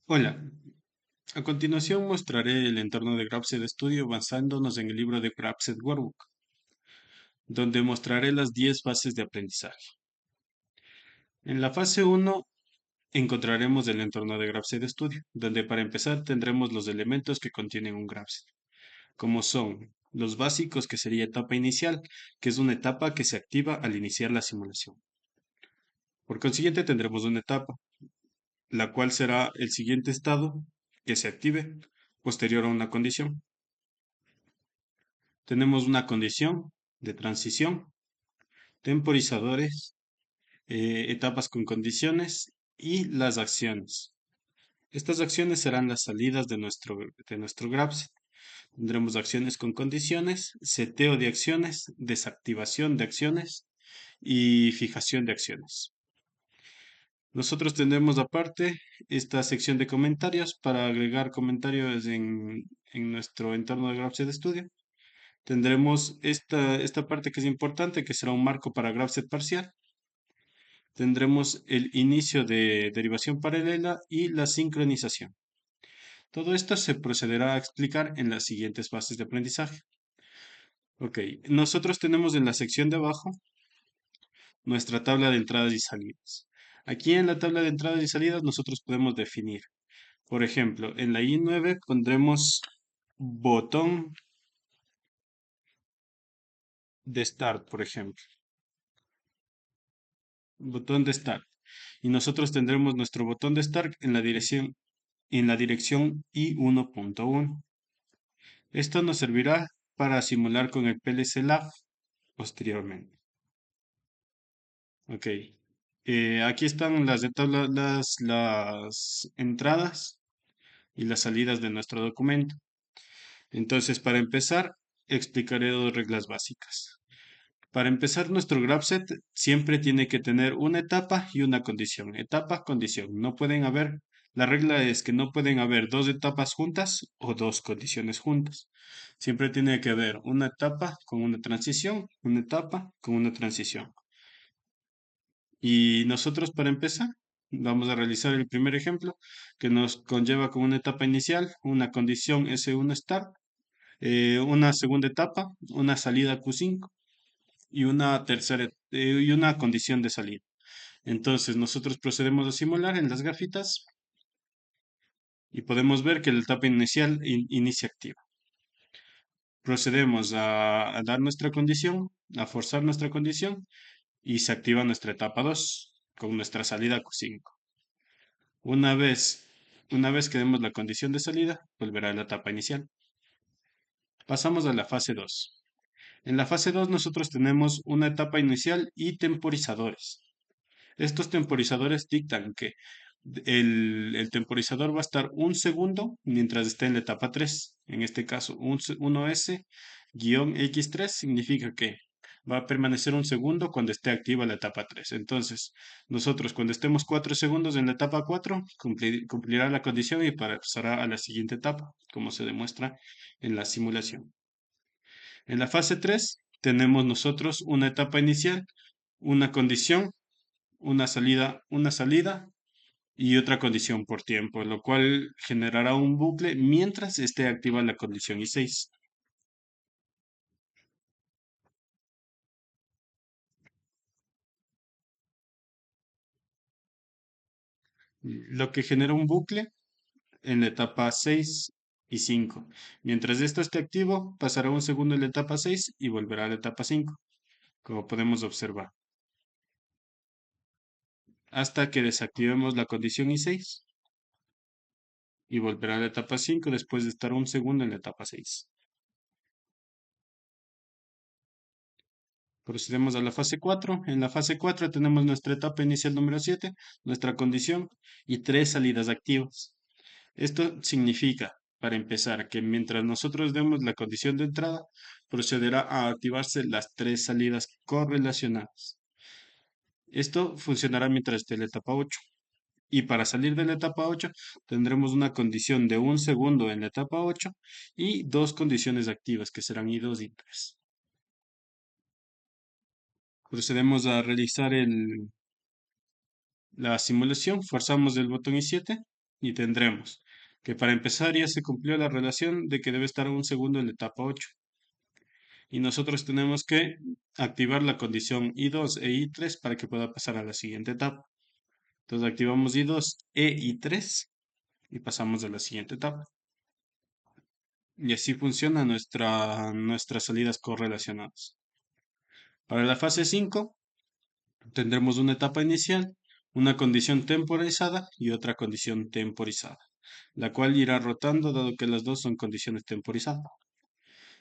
Hola, a continuación mostraré el entorno de Graph Studio basándonos en el libro de Graph Workbook, donde mostraré las 10 fases de aprendizaje. En la fase 1 encontraremos el entorno de Graph Studio, donde para empezar tendremos los elementos que contienen un Graph, como son los básicos, que sería etapa inicial, que es una etapa que se activa al iniciar la simulación. Por consiguiente tendremos una etapa, la cual será el siguiente estado que se active posterior a una condición. Tenemos una condición de transición, temporizadores, etapas con condiciones y las acciones. Estas acciones serán las salidas de nuestro graph. Tendremos acciones con condiciones, seteo de acciones, desactivación de acciones y fijación de acciones. Nosotros tendremos aparte esta sección de comentarios para agregar comentarios en nuestro entorno de Graph Studio. Tendremos esta parte que es importante, que será un marco para GraphSet parcial. Tendremos el inicio de derivación paralela y la sincronización. Todo esto se procederá a explicar en las siguientes fases de aprendizaje. Ok, nosotros tenemos en la sección de abajo nuestra tabla de entradas y salidas. Aquí en la tabla de entradas y salidas nosotros podemos definir, por ejemplo, en la I9 pondremos botón de Start, por ejemplo. Botón de Start. Y nosotros tendremos nuestro botón de Start en la dirección I1.1. Esto nos servirá para simular con el PLC Lab posteriormente. Ok. Aquí están las entradas y las salidas de nuestro documento. Entonces, para empezar, explicaré dos reglas básicas. Para empezar, nuestro GraphSet siempre tiene que tener una etapa y una condición. Etapa, condición. No pueden haber, la regla es que no pueden haber dos etapas juntas o dos condiciones juntas. Siempre tiene que haber una etapa con una transición, una etapa con una transición. Y nosotros, para empezar, vamos a realizar el primer ejemplo, que nos conlleva con una etapa inicial, una condición S1 start, una segunda etapa, una salida Q5 y una condición de salida. Entonces nosotros procedemos a simular en las gafitas y podemos ver que la etapa inicial inicia activa. Procedemos a dar nuestra condición, a forzar nuestra condición y se activa nuestra etapa 2 con nuestra salida Q5. Una vez, una vez que demos la condición de salida, volverá a la etapa inicial. Pasamos a la fase 2. En la fase 2 nosotros tenemos una etapa inicial y temporizadores. Estos temporizadores dictan que el temporizador va a estar un segundo mientras esté en la etapa 3. En este caso, 1S-X3 significa que va a permanecer un segundo cuando esté activa la etapa 3. Entonces, nosotros cuando estemos 4 segundos en la etapa 4, cumplirá la condición y pasará a la siguiente etapa, como se demuestra en la simulación. En la fase 3 tenemos nosotros una etapa inicial, una condición, una salida y otra condición por tiempo, lo cual generará un bucle mientras esté activa la condición I6. Lo que genera un bucle en la etapa 6 y 5. Mientras esto esté activo, pasará un segundo en la etapa 6 y volverá a la etapa 5, como podemos observar, hasta que desactivemos la condición I6 y volverá a la etapa 5 después de estar un segundo en la etapa 6. Procedemos a la fase 4. En la fase 4 tenemos nuestra etapa inicial número 7, nuestra condición y 3 salidas activas. Esto significa, para empezar, que mientras nosotros demos la condición de entrada, procederá a activarse las 3 salidas correlacionadas. Esto funcionará mientras esté la etapa 8. Y para salir de la etapa 8 tendremos una condición de un segundo en la etapa 8 y dos condiciones activas que serán I2 y 3. Procedemos a realizar la simulación, forzamos el botón I7 y tendremos que para empezar ya se cumplió la relación de que debe estar un segundo en la etapa 8 y nosotros tenemos que activar la condición I2 e I3 para que pueda pasar a la siguiente etapa. Entonces activamos I2 e I3 y pasamos a la siguiente etapa. Y así funciona nuestras salidas correlacionadas. Para la fase 5 tendremos una etapa inicial, una condición temporizada y otra condición temporizada, la cual irá rotando dado que las dos son condiciones temporizadas.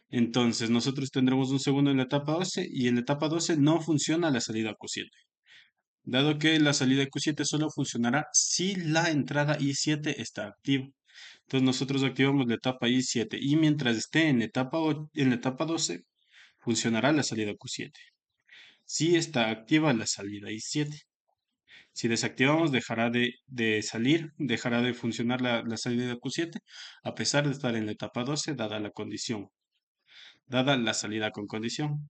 Entonces, nosotros tendremos un segundo en la etapa 12 y en la etapa 12 no funciona la salida Q7, dado que la salida Q7 solo funcionará si la entrada I7 está activa. Entonces, nosotros activamos la etapa I7 y mientras esté en en la etapa 12, funcionará la salida Q7. Si está activa la salida I7. Si desactivamos, de salir, dejará de funcionar la salida Q7, a pesar de estar en la etapa 12, dada la salida con condición.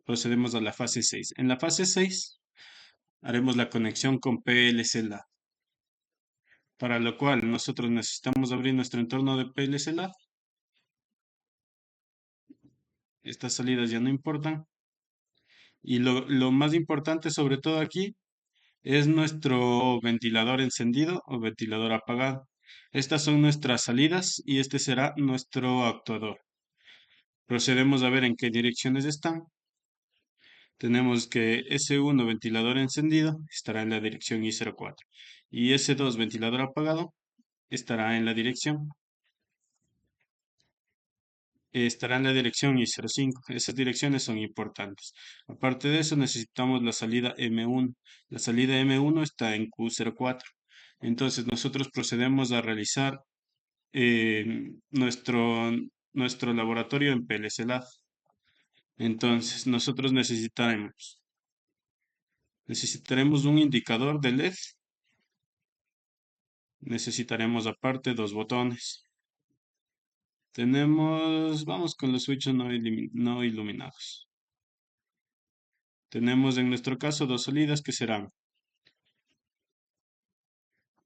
Procedemos a la fase 6. En la fase 6 haremos la conexión con PLC-LAB, para lo cual nosotros necesitamos abrir nuestro entorno de PLC-LAB. Estas salidas ya no importan. Y lo más importante sobre todo aquí es nuestro ventilador encendido o ventilador apagado. Estas son nuestras salidas y este será nuestro actuador. Procedemos a ver en qué direcciones están. Tenemos que S1 ventilador encendido estará en la dirección I04 y S2 ventilador apagado estará en la dirección I05. Esas direcciones son importantes. Aparte de eso necesitamos la salida M1. La salida M1 está en Q04. Entonces nosotros procedemos a realizar eh, nuestro, nuestro laboratorio en PLC Lab. Entonces nosotros necesitaremos un indicador de LED. Necesitaremos aparte dos botones. Vamos con los switches no iluminados. Tenemos en nuestro caso dos salidas que serán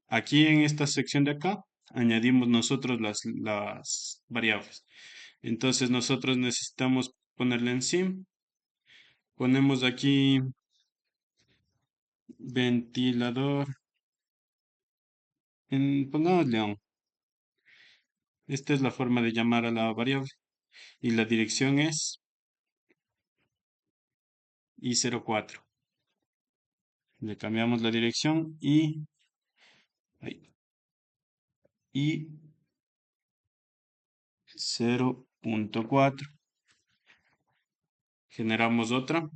aquí en esta sección de acá, añadimos nosotros las variables. Entonces nosotros necesitamos ponerle en sim. Ponemos aquí ventilador. Pongamos león. Esta es la forma de llamar a la variable. Y la dirección es I04. Le cambiamos la dirección ahí, I0.4. Generamos otra.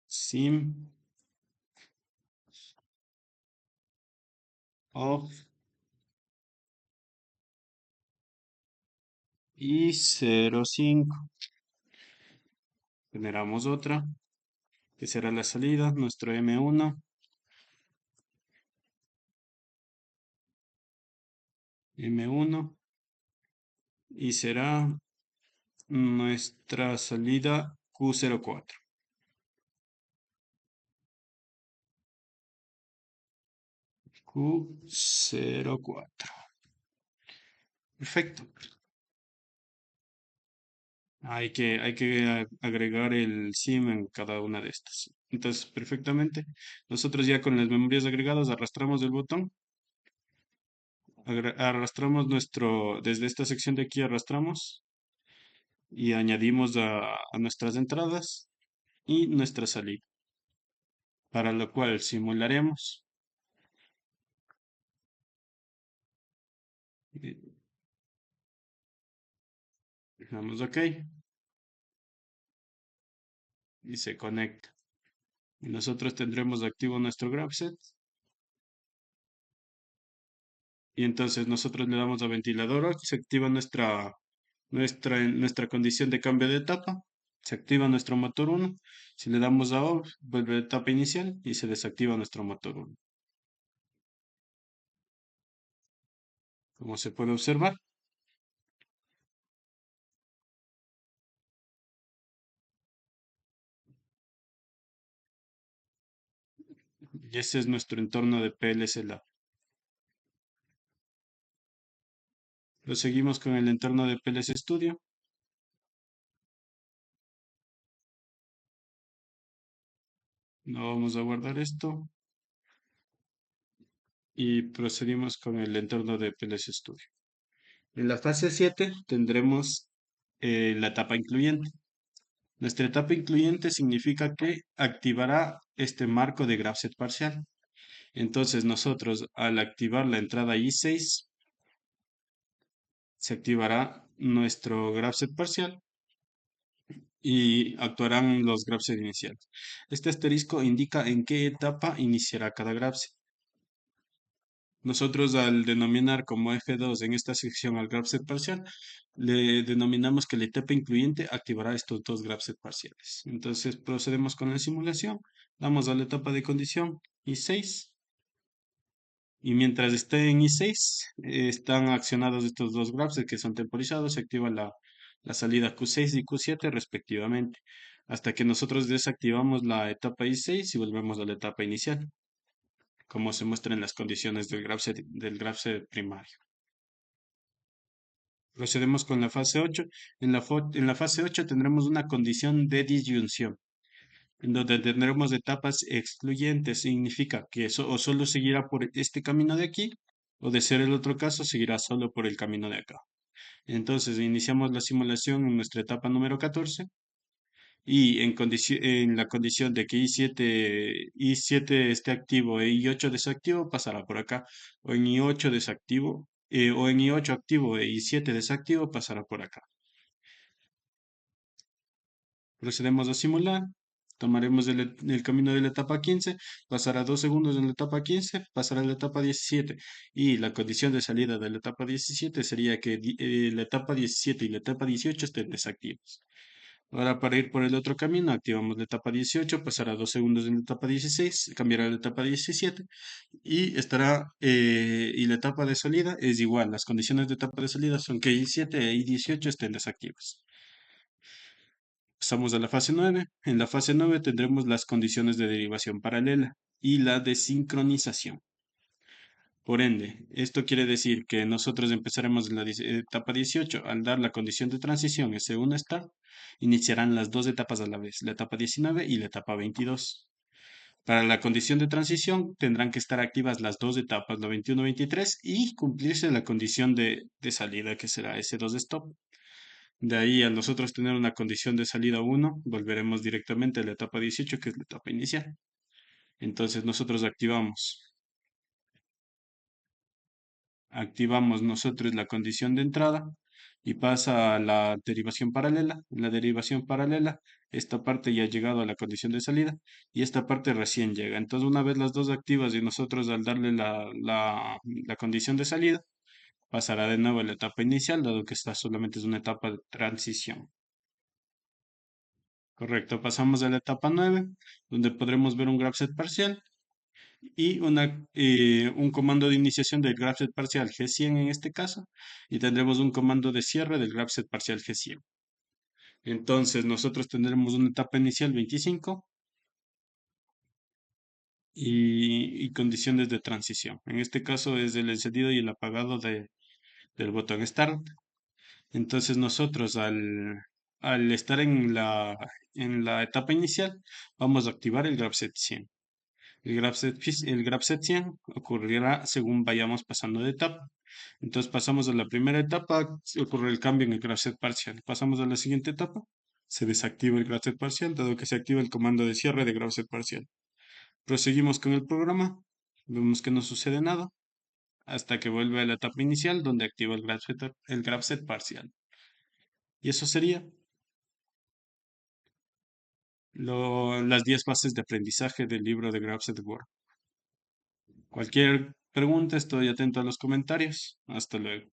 Sim of I05. Generamos otra, que será la salida, nuestro M1, M1, y será nuestra salida Q04. Q04. Perfecto. Hay que agregar el SIM en cada una de estas. Entonces, perfectamente. Nosotros ya con las memorias agregadas arrastramos el botón. Arrastramos desde esta sección de aquí arrastramos y añadimos a nuestras entradas y nuestra salida, para lo cual simularemos. eh, Damos OK y se conecta. Y nosotros tendremos activo nuestro GrabSet. Y entonces nosotros le damos a ventilador, se activa nuestra condición de cambio de etapa. Se activa nuestro motor 1. Si le damos a OFF, vuelve a etapa inicial y se desactiva nuestro motor 1. Como se puede observar, Y ese es nuestro entorno de PLC Lab. Proseguimos con el entorno de PLC Studio. No vamos a guardar esto y procedimos con el entorno de PLC Studio. En la fase 7 tendremos la etapa incluyente. Nuestra etapa incluyente significa que activará este marco de GraphSet parcial. Entonces nosotros al activar la entrada I6 se activará nuestro GraphSet parcial y actuarán los GraphSet iniciales. Este asterisco indica en qué etapa iniciará cada GraphSet. Nosotros al denominar como F2 en esta sección al GraphSet parcial, le denominamos que la etapa incluyente activará estos dos GraphSet parciales. Entonces procedemos con la simulación, damos a la etapa de condición I6 y mientras esté en I6 están accionados estos dos GraphSet que son temporizados, se activa la salida Q6 y Q7 respectivamente, hasta que nosotros desactivamos la etapa I6 y volvemos a la etapa inicial, como se muestra en las condiciones del GraphSet primario. Procedemos con la fase 8. En la fase 8 tendremos una condición de disyunción, en donde tendremos etapas excluyentes. Significa que o solo seguirá por este camino de aquí, o de ser el otro caso, seguirá solo por el camino de acá. Entonces, iniciamos la simulación en nuestra etapa número 14 y en la condición de que I7 esté activo e I8 desactivo, pasará por acá. O en I8 desactivo, o en I8 activo e I7 desactivo, pasará por acá. Procedemos a simular. Tomaremos el camino de la etapa 15, pasará 2 segundos en la etapa 15, pasará a la etapa 17. Y la condición de salida de la etapa 17 sería que la etapa 17 y la etapa 18 estén desactivos. Ahora para ir por el otro camino, activamos la etapa 18, pasará 2 segundos en la etapa 16, cambiará a la etapa 17 y y la etapa de salida es igual. Las condiciones de etapa de salida son que I7 e I18 estén desactivos. Pasamos a la fase 9. En la fase 9 tendremos las condiciones de derivación paralela y la de sincronización. Por ende, esto quiere decir que nosotros empezaremos en la etapa 18. Al dar la condición de transición S1 start, iniciarán las dos etapas a la vez, la etapa 19 y la etapa 22. Para la condición de transición tendrán que estar activas las dos etapas, la 21-23, y cumplirse la condición de salida, que será S2 stop. De ahí a nosotros tener una condición de salida 1, volveremos directamente a la etapa 18, que es la etapa inicial. Entonces nosotros activamos nosotros la condición de entrada y pasa a la derivación paralela. En la derivación paralela, esta parte ya ha llegado a la condición de salida y esta parte recién llega. Entonces, una vez las dos activas y nosotros al darle la condición de salida, pasará de nuevo a la etapa inicial, dado que esta solamente es una etapa de transición. Correcto, pasamos a la etapa 9, donde podremos ver un graph parcial y un comando de iniciación del graph parcial G100 en este caso, y tendremos un comando de cierre del graph parcial G100. Entonces, nosotros tendremos una etapa inicial 25 y condiciones de transición. En este caso es el encendido y el apagado del botón Start. Entonces, nosotros al estar en la etapa inicial, vamos a activar el graph 100. El graph 100 ocurrirá según vayamos pasando de etapa. Entonces pasamos a la primera etapa, ocurre el cambio en el graph parcial. Pasamos a la siguiente etapa, se desactiva el graph parcial, dado que se activa el comando de cierre de graph parcial. Proseguimos con el programa, vemos que no sucede nada, hasta que vuelve a la etapa inicial, donde activa el graph parcial. Y eso sería las 10 fases de aprendizaje del libro de GraphSet Word. Cualquier pregunta, estoy atento a los comentarios. Hasta luego.